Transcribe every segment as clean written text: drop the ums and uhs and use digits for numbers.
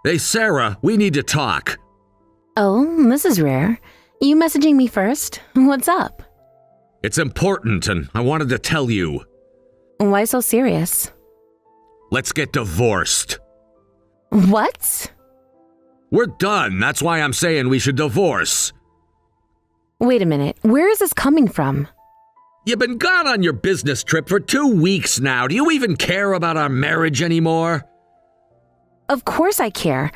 Hey, Sarah, we need to talk. Oh, this is rare. You messaging me first? What's up? It's important, and I wanted to tell you. Why so serious? Let's get divorced. What? We're done. That's why I'm saying we should divorce. Wait a minute. Where is this coming from? You've been gone on your business trip for 2 weeks now. Do you even care about our marriage anymore? Of course I care.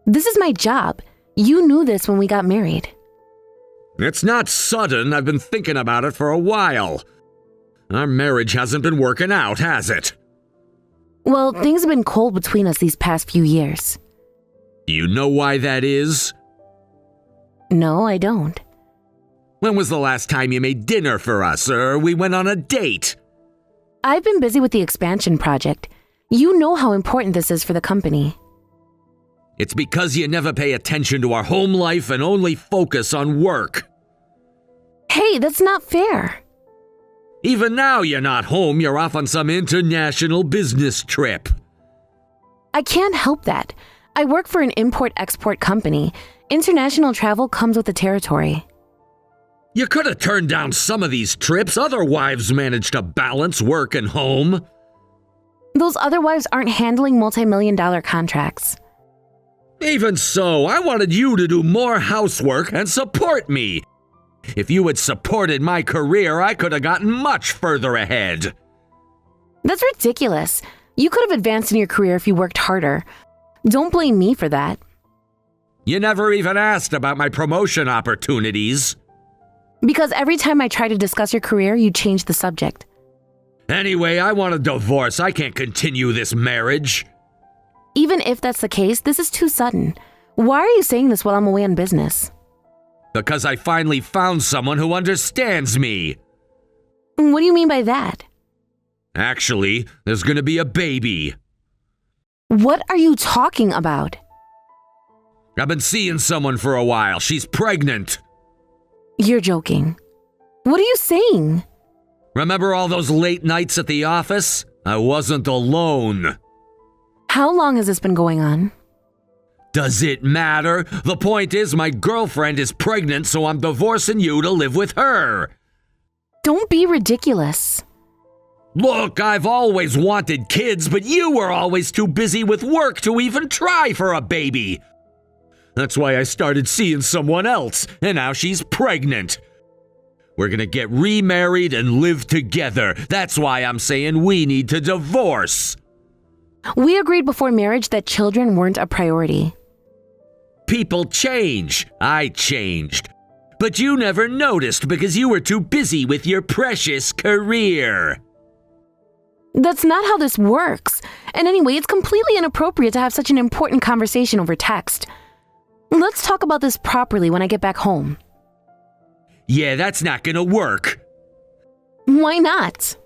This is my job. You knew this when we got married. It's not sudden. I've been thinking about it for a while. Our marriage hasn't been working out, has it? Well, things have been cold between us these past few years. Do you know why that is? No, I don't. When was the last time you made dinner for us, or we went on a date? I've been busy with the expansion project. You know how important this is for the company. It's because you never pay attention to our home life and only focus on work. Hey, that's not fair. Even now you're not home, you're off on some international business trip. I can't help that. I work for an import-export company. International travel comes with the territory. You could have turned down some of these trips. Other wives manage to balance work and home. Those other wives aren't handling multi-million-dollar contracts. Even so, I wanted you to do more housework and support me. If you had supported my career, I could have gotten much further ahead. That's ridiculous. You could have advanced in your career if you worked harder. Don't blame me for that. You never even asked about my promotion opportunities. Because every time I try to discuss your career, you change the subject. Anyway, I want a divorce. I can't continue this marriage. Even if that's the case, this is too sudden. Why are you saying this while I'm away on business? Because I finally found someone who understands me. What do you mean by that? Actually, there's gonna be a baby. What are you talking about? I've been seeing someone for a while. She's pregnant. You're joking. What are you saying? Remember all those late nights at the office? I wasn't alone. How long has this been going on? Does it matter? The point is my girlfriend is pregnant, so I'm divorcing you to live with her. Don't be ridiculous. Look, I've always wanted kids, but you were always too busy with work to even try for a baby. That's why I started seeing someone else, and now she's pregnant. We're gonna get remarried and live together. That's why I'm saying we need to divorce. We agreed before marriage that children weren't a priority. People change. I changed. But you never noticed because you were too busy with your precious career. That's not how this works. And anyway, it's completely inappropriate to have such an important conversation over text. Let's talk about this properly when I get back home. Yeah, that's not gonna work. Why not?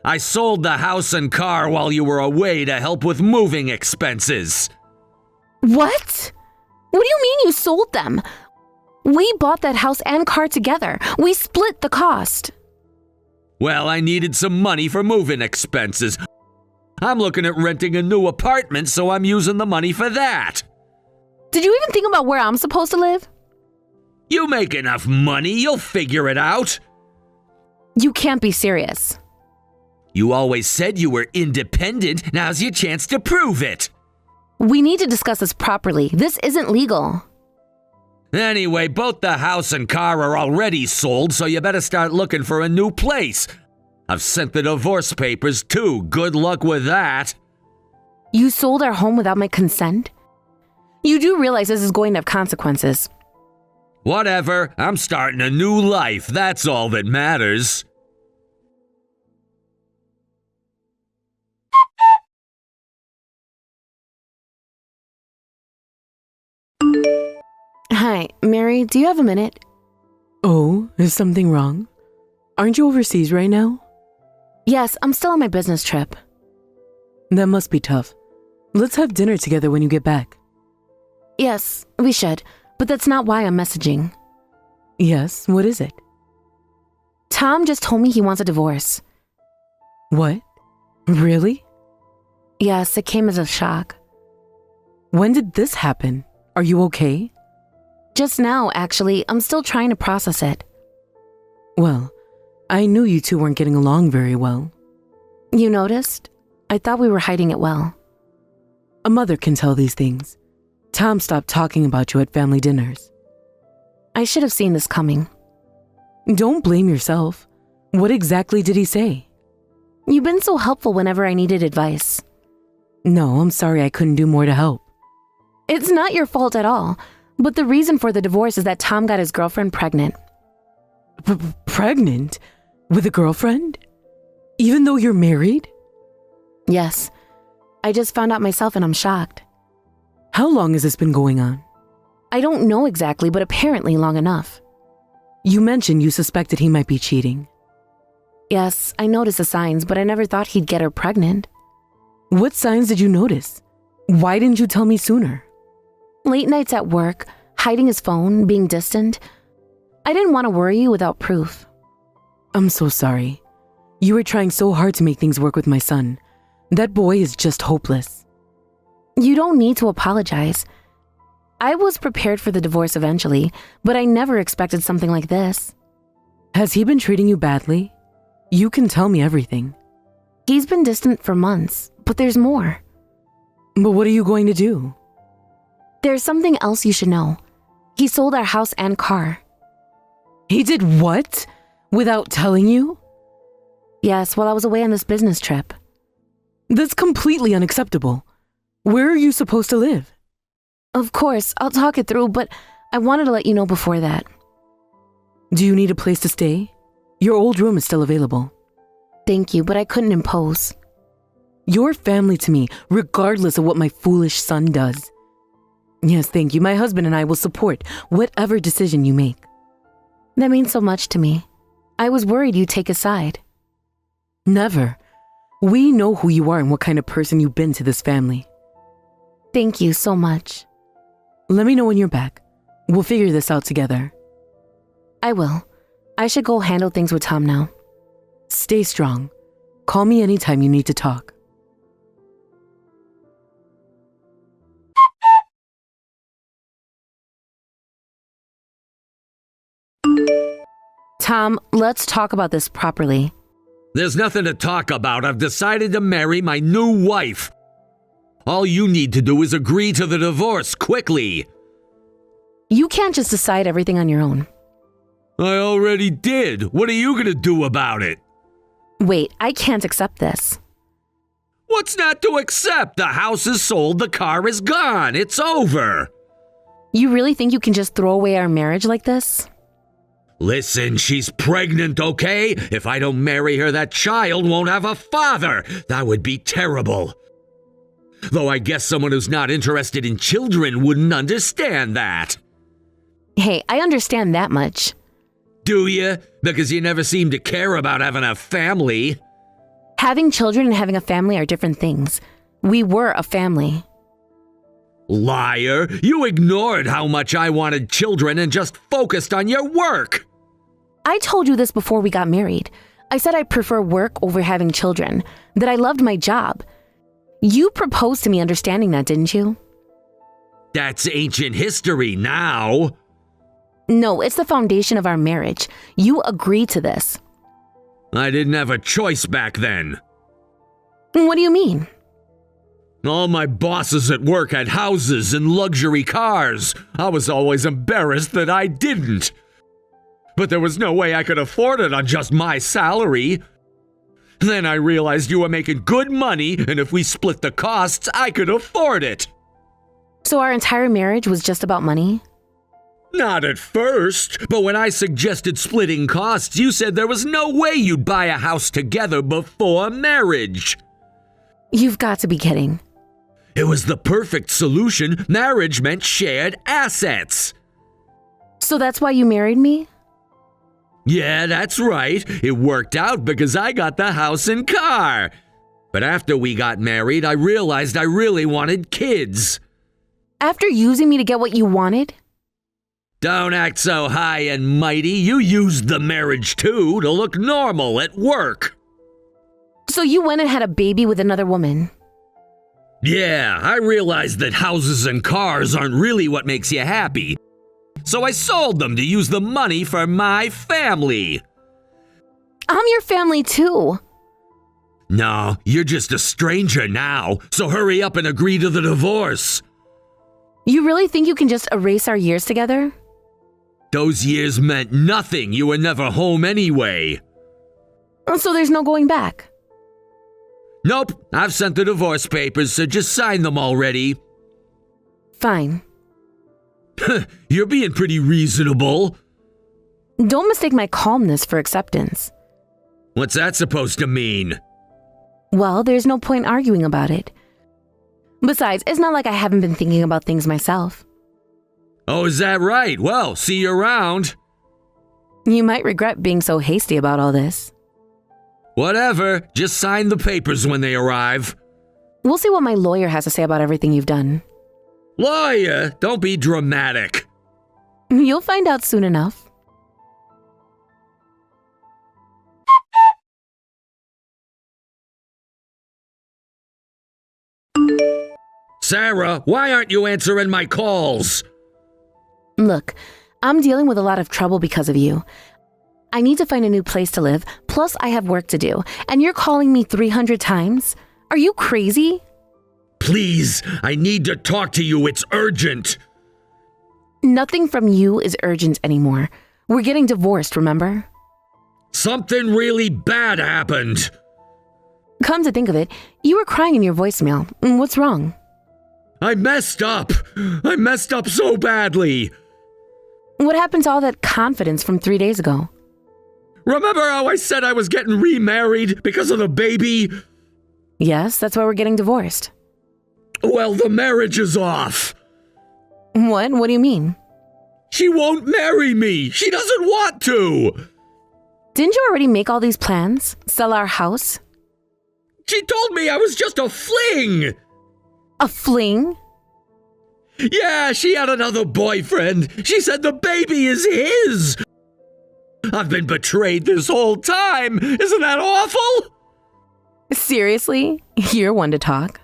I sold the house and car while you were away to help with moving expenses. What? What do you mean you sold them? We bought that house and car together. We split the cost. Well, I needed some money for moving expenses. I'm looking at renting a new apartment, so I'm using the money for that. Did you even think about where I'm supposed to live? You make enough money, you'll figure it out. You can't be serious. You always said you were independent. Now's your chance to prove it. We need to discuss this properly. This isn't legal. Anyway, both the house and car are already sold, so you better start looking for a new place. I've sent the divorce papers too. Good luck with that. You sold our home without my consent? You do realize this is going to have consequences. Whatever, I'm starting a new life. That's all that matters. Hi, Mary, do you have a minute? Oh, is something wrong? Aren't you overseas right now? Yes, I'm still on my business trip. That must be tough. Let's have dinner together when you get back. Yes, we should, but that's not why I'm messaging. Yes, what is it? Tom just told me he wants a divorce. What? Really? Yes, it came as a shock. When did this happen? Are you okay? Just now, actually, I'm still trying to process it. Well, I knew you two weren't getting along very well. You noticed? I thought we were hiding it well. A mother can tell these things. Tom stopped talking about you at family dinners. I should have seen this coming. Don't blame yourself. What exactly did he say? You've been so helpful whenever I needed advice. No, I'm sorry I couldn't do more to help. It's not your fault at all, but the reason for the divorce is that Tom got his girlfriend pregnant. Pregnant? With a girlfriend? Even though you're married? Yes. I just found out myself and I'm shocked. How long has this been going on? I don't know exactly, but apparently long enough. You mentioned you suspected he might be cheating. Yes, I noticed the signs, but I never thought he'd get her pregnant. What signs did you notice? Why didn't you tell me sooner? Late nights at work, hiding his phone, being distant. I didn't want to worry you without proof. I'm so sorry. You were trying so hard to make things work with my son. That boy is just hopeless. You don't need to apologize. I was prepared for the divorce eventually, but I never expected something like this. Has he been treating you badly? You can tell me everything. He's been distant for months, but there's more. But what are you going to do? There's something else you should know. He sold our house and car. He did what? Without telling you? Yes, while I was away on this business trip. That's completely unacceptable. Where are you supposed to live? Of course, I'll talk it through, but I wanted to let you know before that. Do you need a place to stay? Your old room is still available. Thank you, but I couldn't impose. You're family to me, regardless of what my foolish son does. Yes, thank you. My husband and I will support whatever decision you make. That means so much to me. I was worried you'd take a side. Never. We know who you are and what kind of person you've been to this family. Thank you so much. Let me know when you're back. We'll figure this out together. I will. I should go handle things with Tom now. Stay strong. Call me anytime you need to talk. Tom, let's talk about this properly. There's nothing to talk about. I've decided to marry my new wife. All you need to do is agree to the divorce quickly. You can't just decide everything on your own. I already did. What are you going to do about it? Wait, I can't accept this. What's not to accept? The house is sold, the car is gone. It's over. You really think you can just throw away our marriage like this? Listen, she's pregnant, okay? If I don't marry her, that child won't have a father. That would be terrible. Though I guess someone who's not interested in children wouldn't understand that. Hey, I understand that much. Do you? Because you never seem to care about having a family. Having children and having a family are different things. We were a family. Liar! You ignored how much I wanted children and just focused on your work. I told you this before we got married. I said I prefer work over having children, that I loved my job. You proposed to me understanding that, didn't you? That's ancient history now. No, it's the foundation of our marriage. You agreed to this. I didn't have a choice back then. What do you mean? All my bosses at work had houses and luxury cars. I was always embarrassed that I didn't. But there was no way I could afford it on just my salary. Then I realized you were making good money, and if we split the costs, I could afford it. So our entire marriage was just about money? Not at first, but when I suggested splitting costs, you said there was no way you'd buy a house together before marriage. You've got to be kidding. It was the perfect solution. Marriage meant shared assets. So that's why you married me? Yeah, that's right. It worked out because I got the house and car. But after we got married, I realized I really wanted kids. After using me to get what you wanted? Don't act so high and mighty. You used the marriage too to look normal at work. So you went and had a baby with another woman? Yeah, I realized that houses and cars aren't really what makes you happy. So I sold them to use the money for my family. I'm your family too. No, you're just a stranger now, so hurry up and agree to the divorce. You really think you can just erase our years together? Those years meant nothing. You were never home anyway. So there's no going back. Nope, I've sent the divorce papers, so just sign them already. Fine. You're being pretty reasonable. Don't mistake my calmness for acceptance. What's that supposed to mean? Well, there's no point arguing about it. Besides, it's not like I haven't been thinking about things myself. Oh, is that right? Well, see you around. You might regret being so hasty about all this. Whatever, just sign the papers when they arrive. We'll see what my lawyer has to say about everything you've done. Lawyer, don't be dramatic. You'll find out soon enough. Sarah, why aren't you answering my calls? Look, I'm dealing with a lot of trouble because of you. I need to find a new place to live, plus I have work to do, and you're calling me 300 times? Are you crazy? Please, I need to talk to you. It's urgent. Nothing from you is urgent anymore. We're getting divorced, remember? Something really bad happened. Come to think of it, you were crying in your voicemail. What's wrong? I messed up. I messed up so badly. What happened to all that confidence from 3 days ago? Remember how I said I was getting remarried because of the baby? Yes, that's why we're getting divorced. Well, the marriage is off. What? What do you mean? She won't marry me. She doesn't want to. Didn't you already make all these plans? Sell our house? She told me I was just a fling. A fling? Yeah, she had another boyfriend. She said the baby is his. I've been betrayed this whole time. Isn't that awful? Seriously? You're one to talk.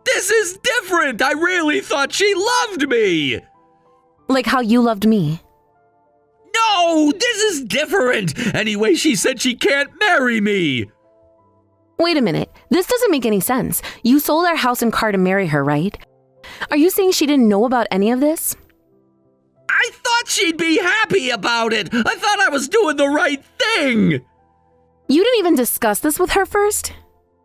This is different. I really thought she loved me. Like how you loved me. No, this is different. Anyway, she said she can't marry me. Wait a minute. This doesn't make any sense. You sold our house and car to marry her, right? Are you saying she didn't know about any of this? I thought she'd be happy about it. I thought I was doing the right thing. You didn't even discuss this with her first?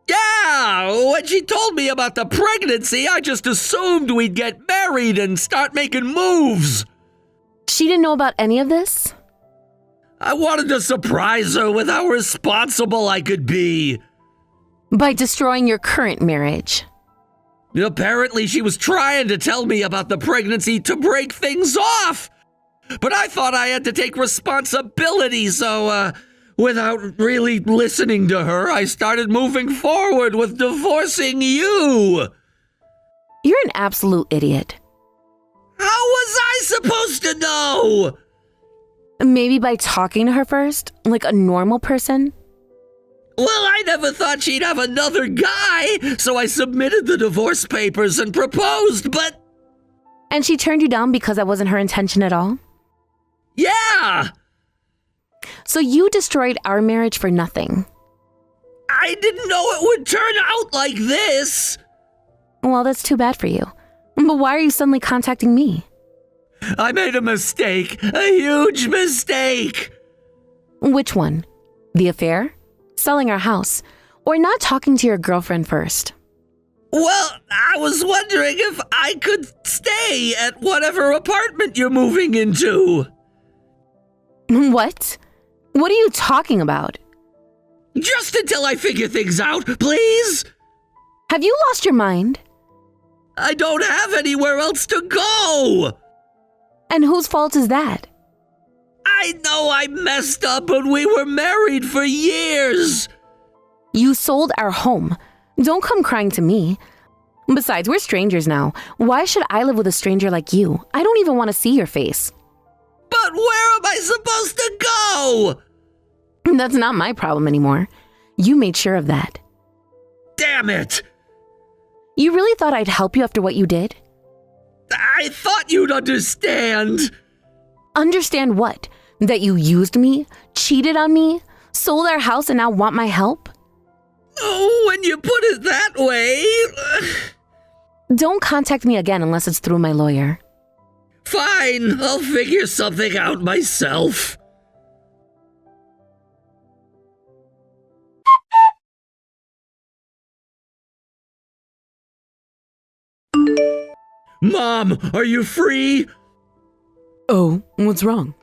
Yeah, when she told me about the pregnancy, I just assumed we'd get married and start making moves. She didn't know about any of this? I wanted to surprise her with how responsible I could be. By destroying your current marriage. Apparently, she was trying to tell me about the pregnancy to break things off. But I thought I had to take responsibility, so, without really listening to her, I started moving forward with divorcing you. You're an absolute idiot. How was I supposed to know? Maybe by talking to her first, like a normal person? Well, I never thought she'd have another guy, so I submitted the divorce papers and proposed, but... And she turned you down because that wasn't her intention at all? Yeah! So you destroyed our marriage for nothing? I didn't know it would turn out like this! Well, that's too bad for you. But why are you suddenly contacting me? I made a mistake, a huge mistake! Which one? The affair? Selling our house? Or not talking to your girlfriend first? Well, I was wondering if I could stay at whatever apartment you're moving into. What? What are you talking about? Just until I figure things out, please? Have you lost your mind? I don't have anywhere else to go! And whose fault is that? I know I messed up, but we were married for years. You sold our home. Don't come crying to me. Besides, we're strangers now. Why should I live with a stranger like you? I don't even want to see your face. But where am I supposed to go? That's not my problem anymore. You made sure of that. Damn it! You really thought I'd help you after what you did? I thought you'd understand. Understand what? That you used me, cheated on me, sold our house and now want my help? Oh, when you put it that way. Don't contact me again unless it's through my lawyer. Fine, I'll figure something out myself. Mom, are you free? Oh, what's wrong?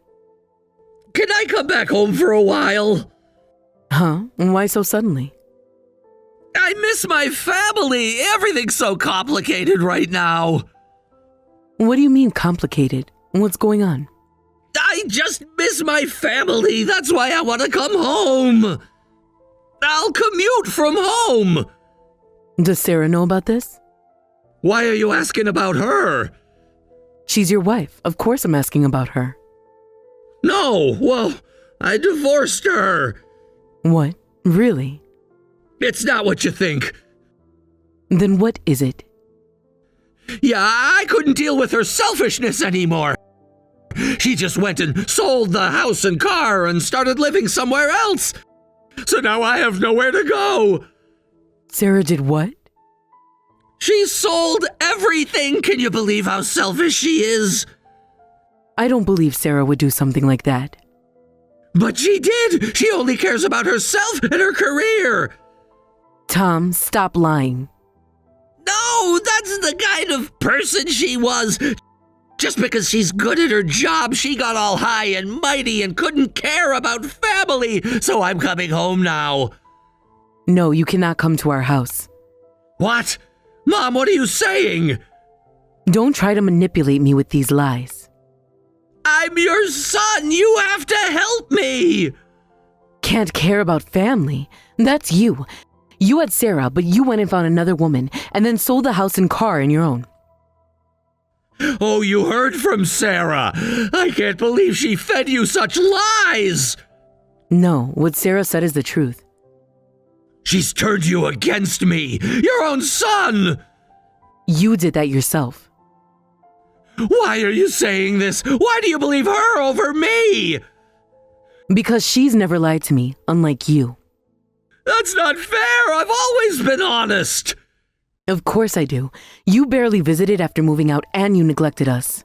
Can I come back home for a while? Huh? Why so suddenly? I miss my family. Everything's so complicated right now. What do you mean complicated? What's going on? I just miss my family. That's why I want to come home. I'll commute from home. Does Sarah know about this? Why are you asking about her? She's your wife. Of course I'm asking about her. No, well, I divorced her. What? Really? It's not what you think. Then what is it? Yeah, I couldn't deal with her selfishness anymore. She just went and sold the house and car and started living somewhere else. So now I have nowhere to go. Sarah did what? She sold everything. Can you believe how selfish she is? I don't believe Sarah would do something like that. But she did. She only cares about herself and her career. Tom, stop lying. No, that's the kind of person she was. Just because she's good at her job, she got all high and mighty and couldn't care about family. So I'm coming home now. No, you cannot come to our house. What? Mom, what are you saying? Don't try to manipulate me with these lies. I'm your son. You have to help me. Can't care about family. That's you. You had Sarah, but you went and found another woman and then sold the house and car on your own. Oh, you heard from Sarah. I can't believe she fed you such lies. No, what Sarah said is the truth. She's turned you against me, your own son. You did that yourself. Why are you saying this? Why do you believe her over me? Because she's never lied to me, unlike you. That's not fair. I've always been honest. Of course I do. You barely visited after moving out and you neglected us.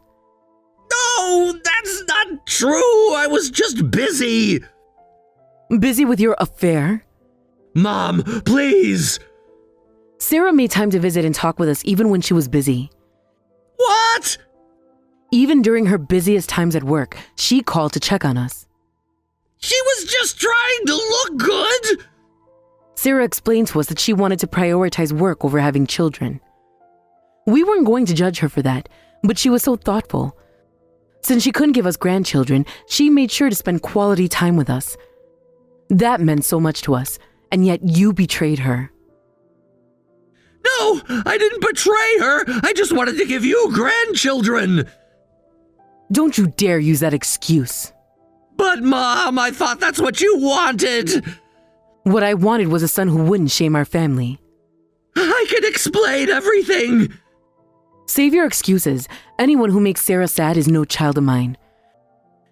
No, that's not true. I was just busy. Busy with your affair? Mom, please. Sarah made time to visit and talk with us even when she was busy. What? Even during her busiest times at work, she called to check on us. She was just trying to look good. Sarah explained to us that she wanted to prioritize work over having children. We weren't going to judge her for that, but she was so thoughtful. Since she couldn't give us grandchildren, she made sure to spend quality time with us. That meant so much to us, and yet you betrayed her. No, I didn't betray her. I just wanted to give you grandchildren. Don't you dare use that excuse. But Mom, I thought that's what you wanted. What I wanted was a son who wouldn't shame our family. I can explain everything. Save your excuses. Anyone who makes Sarah sad is no child of mine.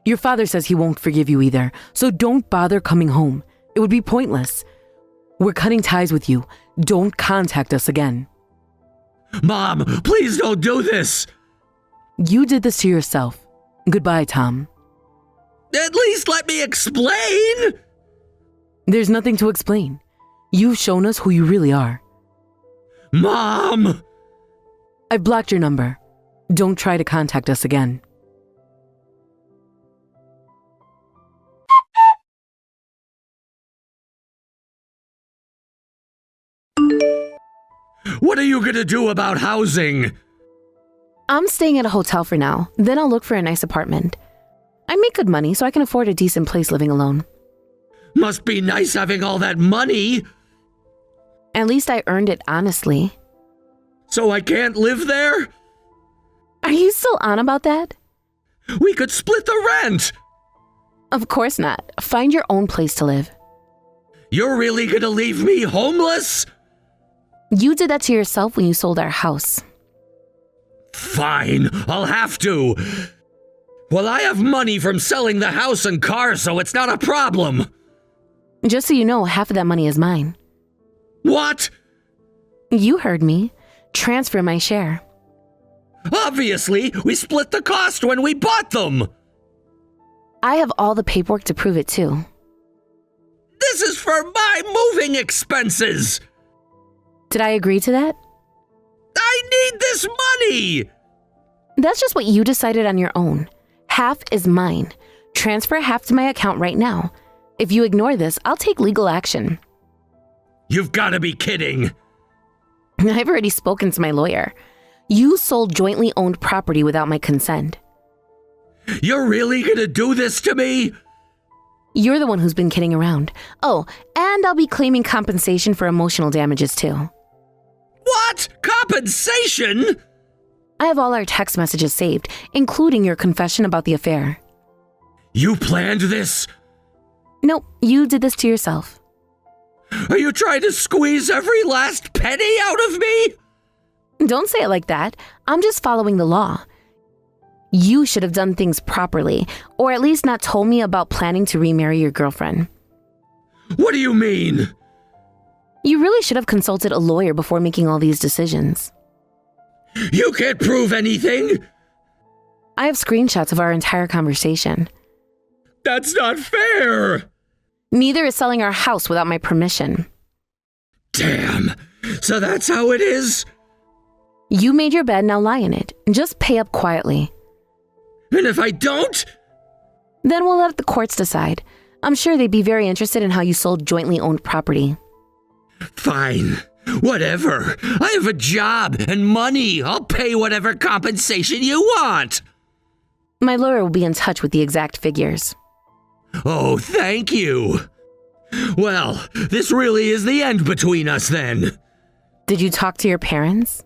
Your father says he won't forgive you either, so don't bother coming home. It would be pointless. We're cutting ties with you. Don't contact us again. Mom, please don't do this. You did this to yourself. Goodbye, Tom. At least let me explain. There's nothing to explain. You've shown us who you really are. Mom! I've blocked your number. Don't try to contact us again. What are you gonna do about housing? I'm staying at a hotel for now, then I'll look for a nice apartment. I make good money, so I can afford a decent place living alone. Must be nice having all that money. At least I earned it honestly. So I can't live there? Are you still on about that? We could split the rent. Of course not. Find your own place to live. You're really gonna leave me homeless? You did that to yourself when you sold our house. Fine, I'll have to. Well, I have money from selling the house and car, so it's not a problem. Just so you know, half of that money is mine. What? You heard me. Transfer my share. Obviously, we split the cost when we bought them. I have all the paperwork to prove it too. This is for my moving expenses. Did I agree to that? I need this money. That's just what you decided on your own. Half is mine. Transfer half to my account right now. If you ignore this, I'll take legal action. You've got to be kidding. I've already spoken to my lawyer. You sold jointly owned property without my consent. You're really gonna do this to me? You're the one who's been kidding around. Oh, and I'll be claiming compensation for emotional damages too. What? Compensation? I have all our text messages saved, including your confession about the affair. You planned this? Nope, you did this to yourself. Are you trying to squeeze every last penny out of me? Don't say it like that. I'm just following the law. You should have done things properly, or at least not told me about planning to remarry your girlfriend. What do you mean? You really should have consulted a lawyer before making all these decisions. You can't prove anything. I have screenshots of our entire conversation. That's not fair. Neither is selling our house without my permission. Damn. So that's how it is? You made your bed, now lie in it. Just pay up quietly. And if I don't? Then we'll let the courts decide. I'm sure they'd be very interested in how you sold jointly owned property. Fine. Whatever. I have a job and money. I'll pay whatever compensation you want. My lawyer will be in touch with the exact figures. Oh, thank you. Well, this really is the end between us then. Did you talk to your parents?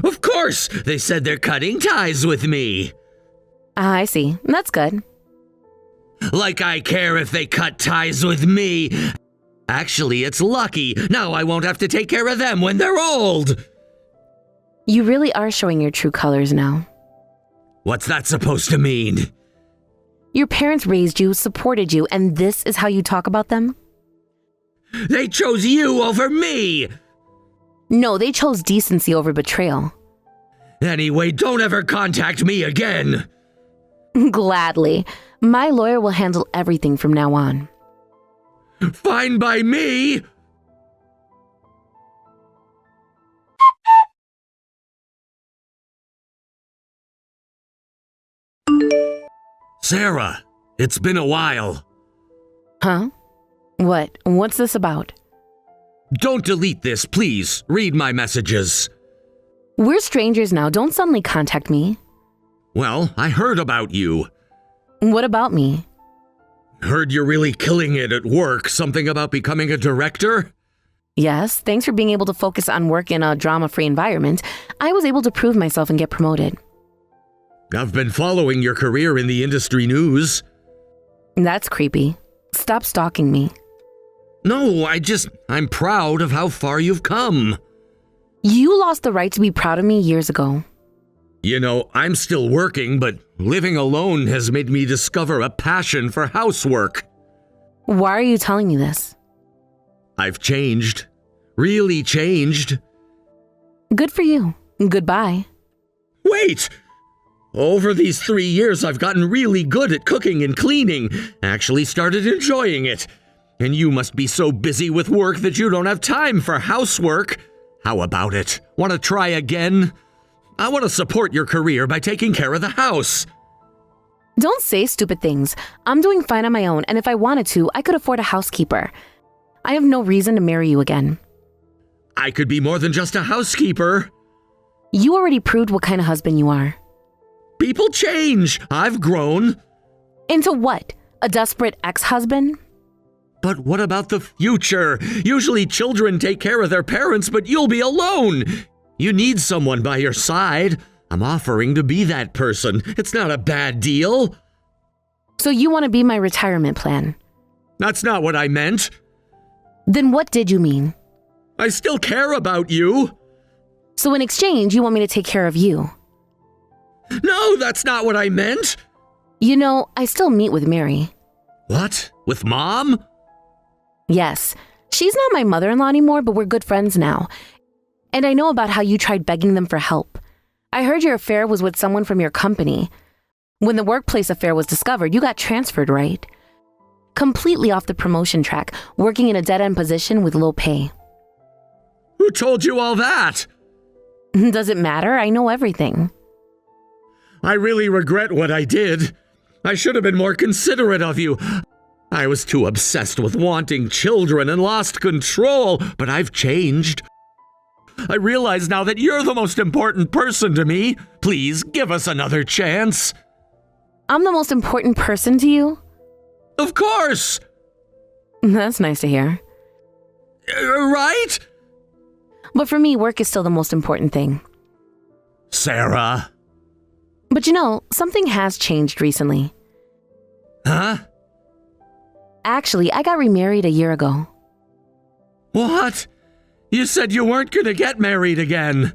Of course, they said they're cutting ties with me. Ah, I see. That's good. Like I care if they cut ties with me. Actually, it's lucky. Now I won't have to take care of them when they're old. You really are showing your true colors now. What's that supposed to mean? Your parents raised you, supported you, and this is how you talk about them? They chose you over me. No, they chose decency over betrayal. Anyway, don't ever contact me again. Gladly. My lawyer will handle everything from now on. Fine by me. Sarah, it's been a while. Huh? What? What's this about? Don't delete this, please. Read my messages. We're strangers now. Don't suddenly contact me. Well, I heard about you. What about me? Heard you're really killing it at work. Something about becoming a director? Yes, thanks for being able to focus on work in a drama-free environment. I was able to prove myself and get promoted. I've been following your career in the industry news. That's creepy. Stop stalking me. No, I'm proud of how far you've come. You lost the right to be proud of me years ago. You know, I'm still working, but living alone has made me discover a passion for housework. Why are you telling me this? I've changed. Really changed. Good for you. Goodbye. Wait! Over these 3 years, I've gotten really good at cooking and cleaning. Actually started enjoying it. And you must be so busy with work that you don't have time for housework. How about it? Want to try again? I want to support your career by taking care of the house. Don't say stupid things. I'm doing fine on my own, and if I wanted to, I could afford a housekeeper. I have no reason to marry you again. I could be more than just a housekeeper. You already proved what kind of husband you are. People change. I've grown. Into what? A desperate ex-husband? But what about the future? Usually children take care of their parents, but you'll be alone. You need someone by your side. I'm offering to be that person. It's not a bad deal. So you want to be my retirement plan? That's not what I meant. Then what did you mean? I still care about you. So in exchange, you want me to take care of you. No, that's not what I meant. You know, I still meet with Mary. What? With Mom? Yes, she's not my mother-in-law anymore, but we're good friends now. And I know about how you tried begging them for help. I heard your affair was with someone from your company. When the workplace affair was discovered, you got transferred, right? Completely off the promotion track, working in a dead-end position with low pay. Who told you all that? Does it matter? I know everything. I really regret what I did. I should have been more considerate of you. I was too obsessed with wanting children and lost control, but I've changed. I realize now that you're the most important person to me. Please give us another chance. I'm the most important person to you? Of course. That's nice to hear. Right? But for me, work is still the most important thing. Sarah. But you know, something has changed recently. Huh? Actually, I got remarried a year ago. What? You said you weren't gonna get married again.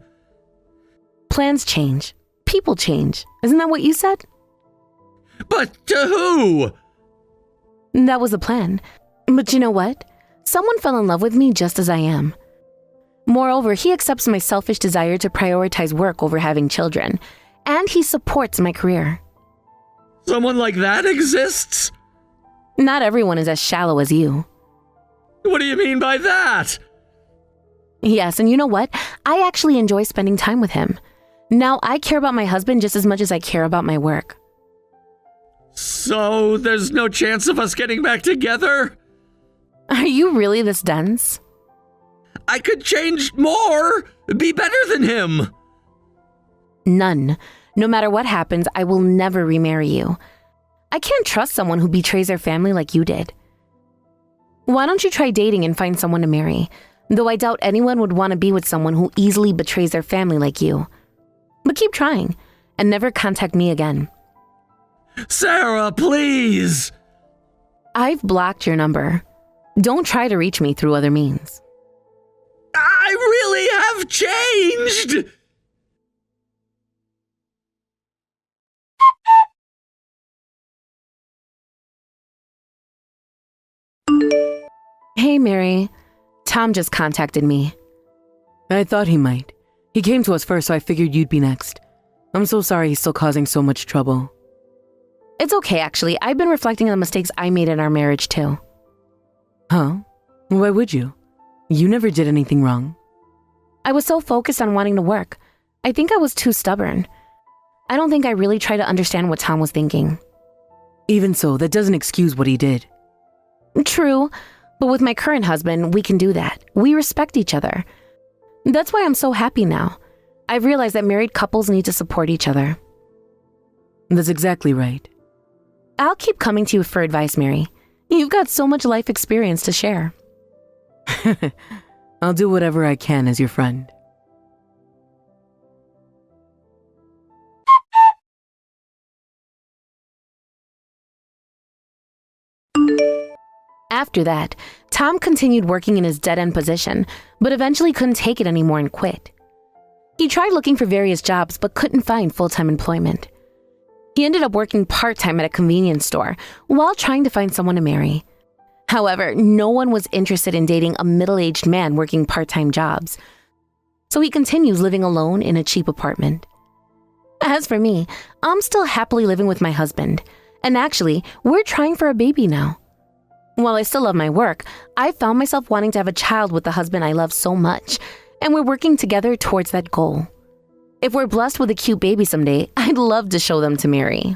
Plans change. People change. Isn't that what you said? But to who? That was the plan. But you know what? Someone fell in love with me just as I am. Moreover, he accepts my selfish desire to prioritize work over having children, and he supports my career. Someone like that exists? Not everyone is as shallow as you. What do you mean by that? Yes, and you know what? I actually enjoy spending time with him. Now I care about my husband just as much as I care about my work. So there's no chance of us getting back together? Are you really this dense? I could change more, be better than him. None. No matter what happens, I will never remarry you. I can't trust someone who betrays their family like you did. Why don't you try dating and find someone to marry? Though I doubt anyone would want to be with someone who easily betrays their family like you. But keep trying, and never contact me again. Sarah, please! I've blocked your number. Don't try to reach me through other means. I really have changed! Hey, Mary. Tom just contacted me. I thought he might. He came to us first, so I figured you'd be next. I'm so sorry he's still causing so much trouble. It's okay, actually. I've been reflecting on the mistakes I made in our marriage, too. Huh? Why would you? You never did anything wrong. I was so focused on wanting to work. I think I was too stubborn. I don't think I really tried to understand what Tom was thinking. Even so, that doesn't excuse what he did. True, but with my current husband, we can do that. We respect each other. That's why I'm so happy now. I've realized that married couples need to support each other. That's exactly right. I'll keep coming to you for advice, Mary. You've got so much life experience to share. I'll do whatever I can as your friend. After that, Tom continued working in his dead-end position, but eventually couldn't take it anymore and quit. He tried looking for various jobs but couldn't find full-time employment. He ended up working part-time at a convenience store while trying to find someone to marry. However, no one was interested in dating a middle-aged man working part-time jobs, so he continues living alone in a cheap apartment. As for me, I'm still happily living with my husband, and actually, we're trying for a baby now. While I still love my work, I found myself wanting to have a child with the husband I love so much, and we're working together towards that goal. If we're blessed with a cute baby someday, I'd love to show them to Mary.